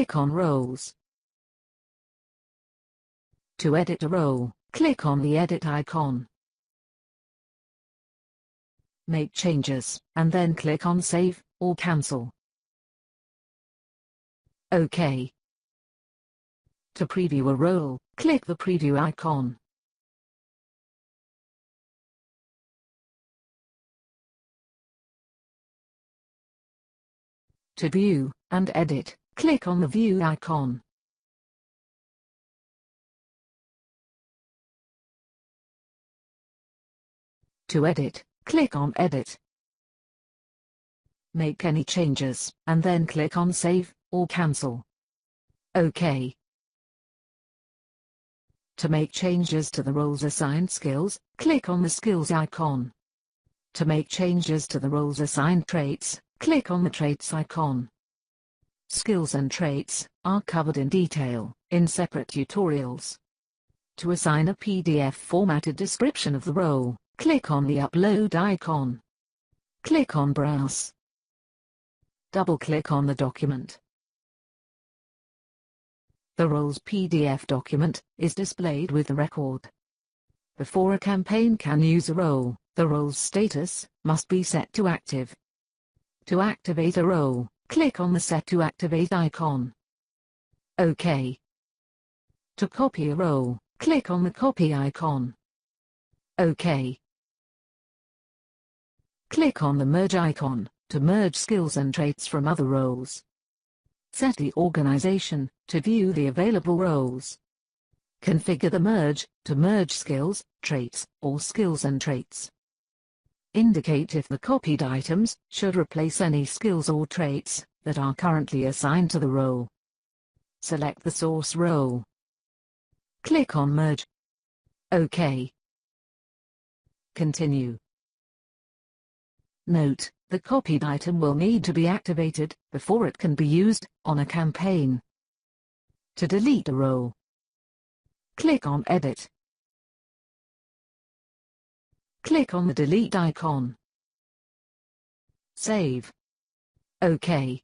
click on Roles. To edit a role, click on the edit icon. Make changes, and then click on Save or Cancel. OK. To preview a role, click the preview icon. To view and edit, click on the view icon. To edit, click on Edit. Make any changes, and then click on Save or Cancel. OK. To make changes to the role's assigned skills, click on the Skills icon. To make changes to the role's assigned traits, click on the Traits icon. Skills and traits are covered in detail in separate tutorials. To assign a PDF formatted description of the role, click on the Upload icon. Click on Browse. Double-click on the document. The role's PDF document is displayed with the record. Before a campaign can use a role, the role's status must be set to active. To activate a role, click on the Set to Activate icon. OK. To copy a role, click on the Copy icon. OK. Click on the Merge icon to merge skills and traits from other roles. Set the organization to view the available roles. Configure the merge to merge skills, traits, or skills and traits. Indicate if the copied items should replace any skills or traits that are currently assigned to the role. Select the source role. Click on Merge. OK. Continue. Note, the copied item will need to be activated before it can be used on a campaign. To delete a role, click on Edit. Click on the Delete icon. Save. OK.